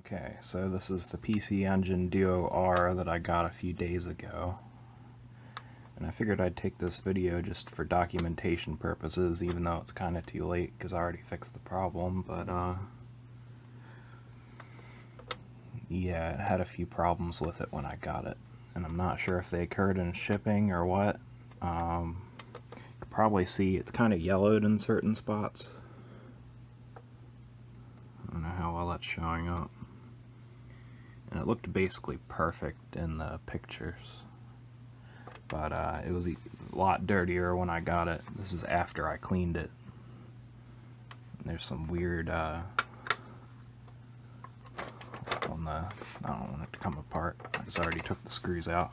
Okay, so this is the PC Engine Duo R that I got a few days ago. And I figured I'd take this video just for documentation purposes, even though it's kind of too late because I already fixed the problem. But yeah, it had a few problems with it when I got it. And I'm not sure if they occurred in shipping or what. You can probably see it's kind of yellowed in certain spots. I don't know how well that's showing up. And it looked basically perfect in the pictures. But it was a lot dirtier when I got it. This is after I cleaned it. And there's some weird on the, I don't want it to come apart. I just already took the screws out.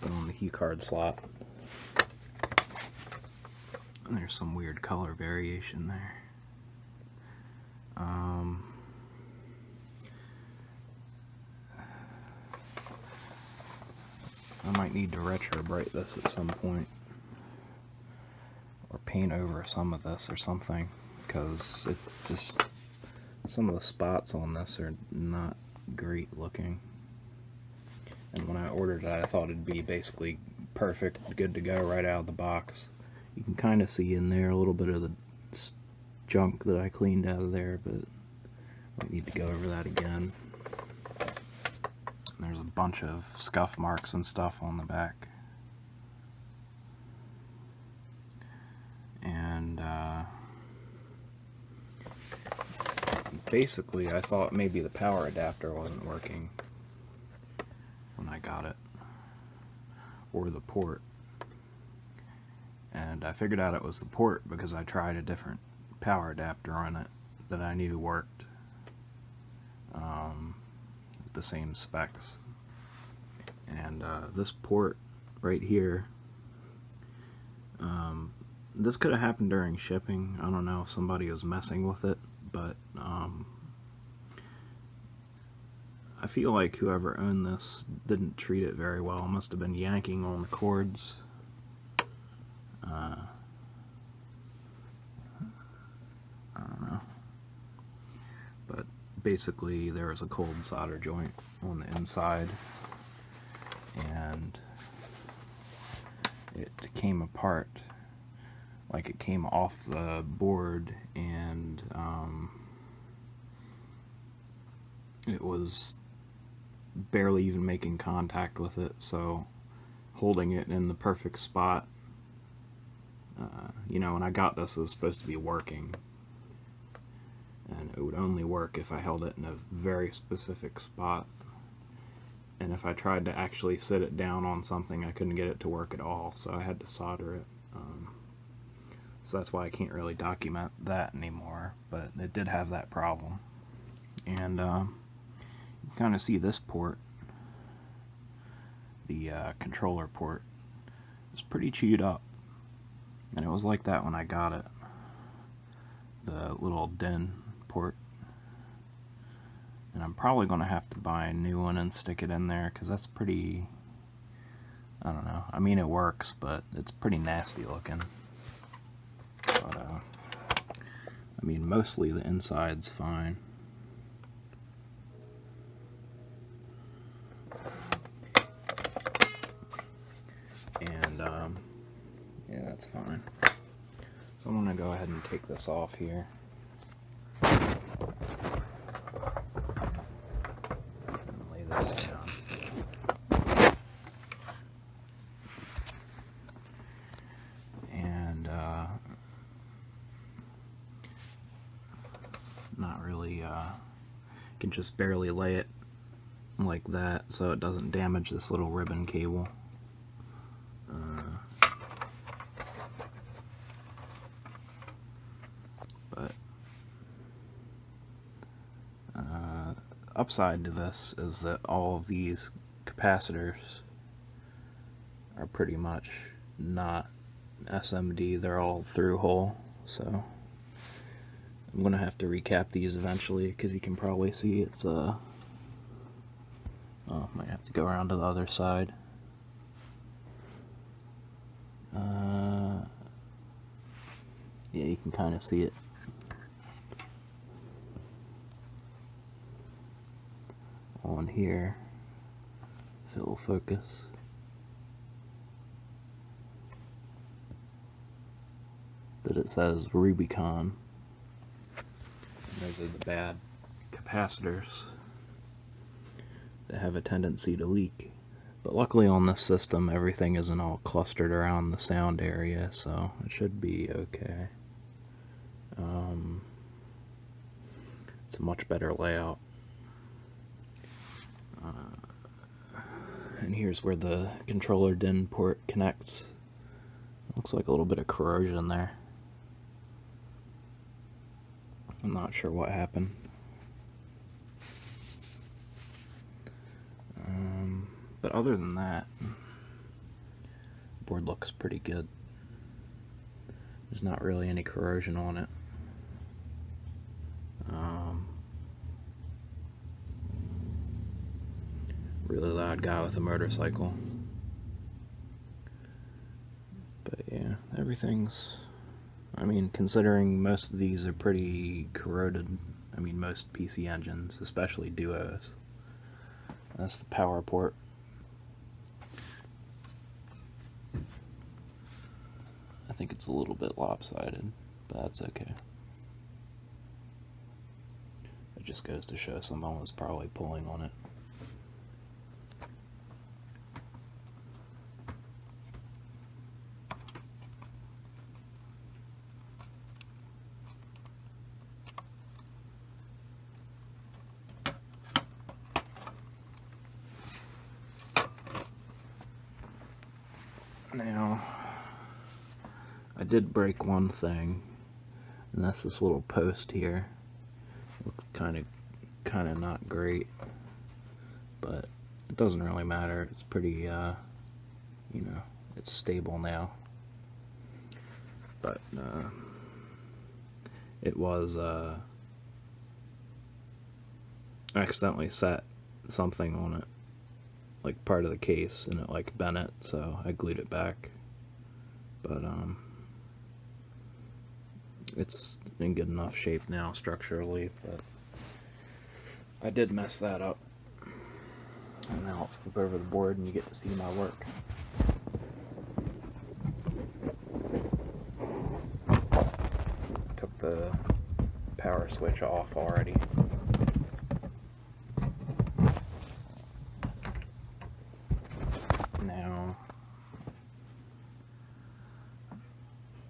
Put on the key card slot. And there's some weird color variation there. I might need to retro-bright this at some point, or paint over some of this or something, because it just, some of the spots on this are not great looking. And when I ordered it, I thought it'd be basically perfect, good to go right out of the box. You can kind of see in there a little bit of the junk that I cleaned out of there, but I need to go over that again. There's a bunch of scuff marks and stuff on the back. And basically I thought maybe the power adapter wasn't working when I got it, or the port. And I figured out it was the port because I tried a different power adapter on it that I knew worked. The same specs. And this port right here, this could have happened during shipping. I don't know if somebody was messing with it, but I feel like whoever owned this didn't treat it very well. Must have been yanking on the cords. I don't know. But basically there was a cold solder joint on the inside, and it came apart, like it came off the board, and it was barely even making contact with it, so holding it in the perfect spot, you know, when I got this, it was supposed to be working, and it would only work if I held it in a very specific spot. And if I tried to actually sit it down on something, I couldn't get it to work at all, so I had to solder it. So that's why I can't really document that anymore, but it did have that problem. And you can kind of see this port, the controller port, is pretty chewed up. And it was like that when I got it. The little DIN port. And I'm probably going to have to buy a new one and stick it in there, because that's pretty, I don't know, I mean it works, but it's pretty nasty looking. But I mean mostly the inside's fine. And yeah, that's fine. So I'm going to go ahead and take this off here. And not really, can just barely lay it like that so it doesn't damage this little ribbon cable. But upside to this is that all of these capacitors are pretty much not SMD, they're all through hole, so I'm gonna have to recap these eventually, because you can probably see it's oh, might have to go around to the other side. Yeah, you can kind of see it. on here, if it will focus. That it says Rubicon. And those are the bad capacitors that have a tendency to leak. But luckily on this system, everything isn't all clustered around the sound area, so it should be okay. It's a much better layout. And here's where the controller DIN port connects. Looks like a little bit of corrosion there. I'm not sure what happened. But other than that, the board looks pretty good. There's not really any corrosion on it. Really loud guy with a motorcycle. But yeah, everything's, I mean, considering most of these are pretty corroded, I mean most PC engines, especially Duos. That's the power port. I think it's a little bit lopsided, but that's okay. It just goes to show someone was probably pulling on it. Now, I did break one thing, and that's this little post here. Looks kind of not great, but it doesn't really matter. It's pretty, you know, it's stable now. But it was I accidentally set something on it, like part of the case, and it like bent it, so I glued it back. But it's in good enough shape now structurally, but I did mess that up. And now let's flip over the board and you get to see my work. Took the power switch off already. Now,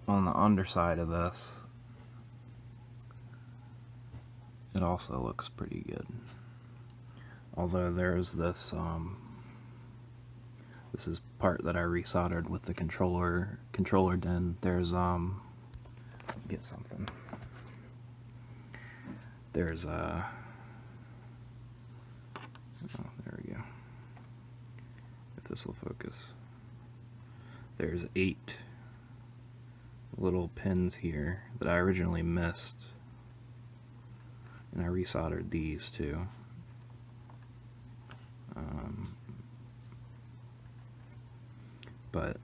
on the underside of this, it also looks pretty good. Although there's this, this is part that I resoldered with the controller DIN. There's, get something. There's oh, there we go. If this will focus. There's 8 little pins here that I originally missed. And I resoldered these too. But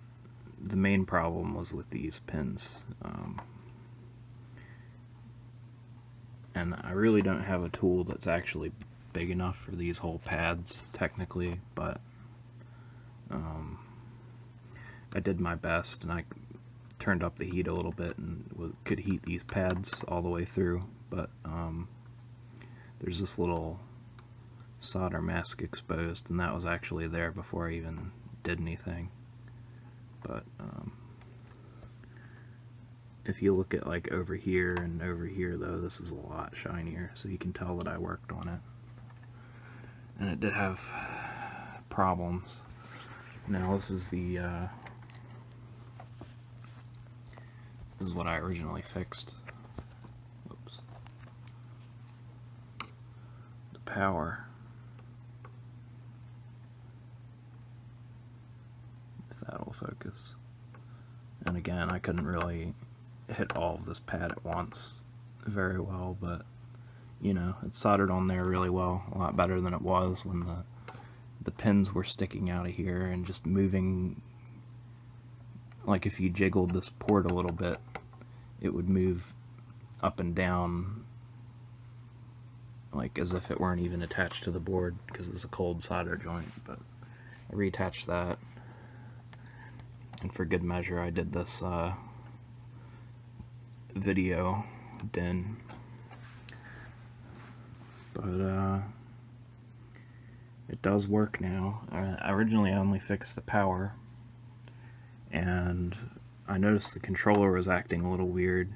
the main problem was with these pins. And I really don't have a tool that's actually big enough for these whole pads, technically, but I did my best, and I turned up the heat a little bit and could heat these pads all the way through, but there's this little solder mask exposed, and that was actually there before I even did anything. But if you look at like over here and over here, though, this is a lot shinier, so you can tell that I worked on it. And it did have problems. Now this is the this is what I originally fixed. Whoops. The power. If that will focus. And again, I couldn't really hit all of this pad at once very well, but you know, it's soldered on there really well, a lot better than it was when the pins were sticking out of here and just moving. Like if you jiggled this port a little bit, it would move up and down like as if it weren't even attached to the board because it's a cold solder joint. But I reattached that, and for good measure I did this video DIN. But it does work now. Originally I only fixed the power, and I noticed the controller was acting a little weird,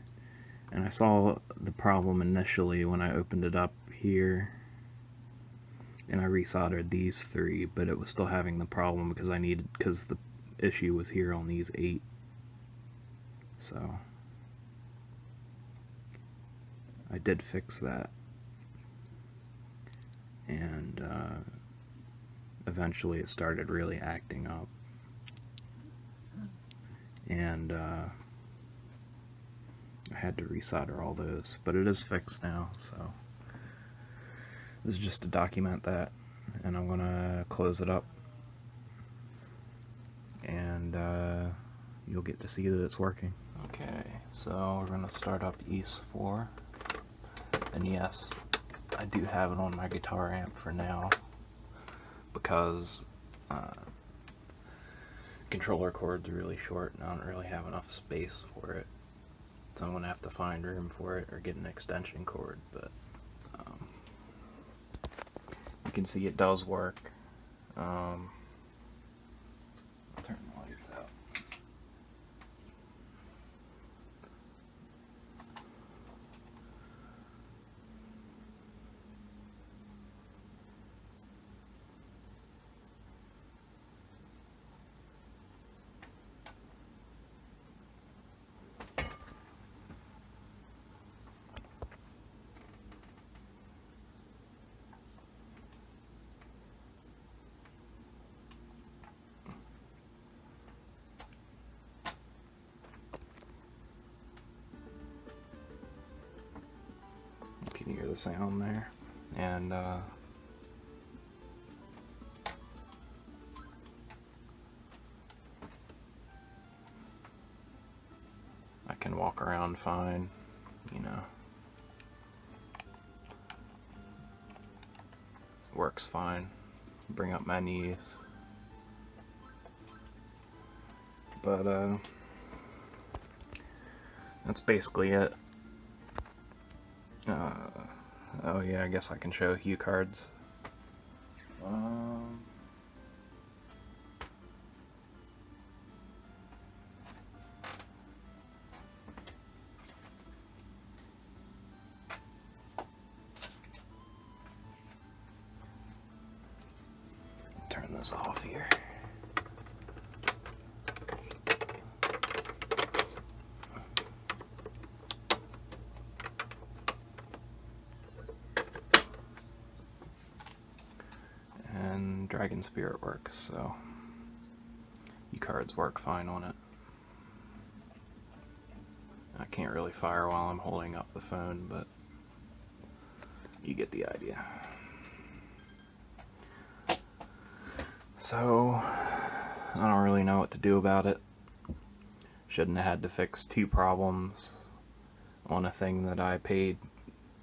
and I saw the problem initially when I opened it up here and I resoldered these 3, but it was still having the problem because the issue was here on these 8. So I did fix that, and eventually it started really acting up, and I had to resolder all those, but it is fixed now. So this is just to document that, and I'm gonna close it up, and you'll get to see that it's working. Okay, so we're gonna start up EASE 4, and yes, I do have it on my guitar amp for now, because controller cord's really short and I don't really have enough space for it, so I'm gonna have to find room for it or get an extension cord. But you can see it does work. I'll turn the lights out. You can hear the sound there, and I can walk around fine, you know. Works fine. Bring up my knees. But that's basically it. Oh yeah, I guess I can show hue cards. Turn this off here. And Dragon Spirit works, so hue cards work fine on it. I can't really fire while I'm holding up the phone, but you get the idea. So, I don't really know what to do about it. Shouldn't have had to fix 2 problems on a thing that I paid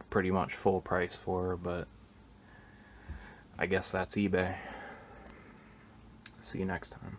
pretty much full price for, but I guess that's eBay. See you next time.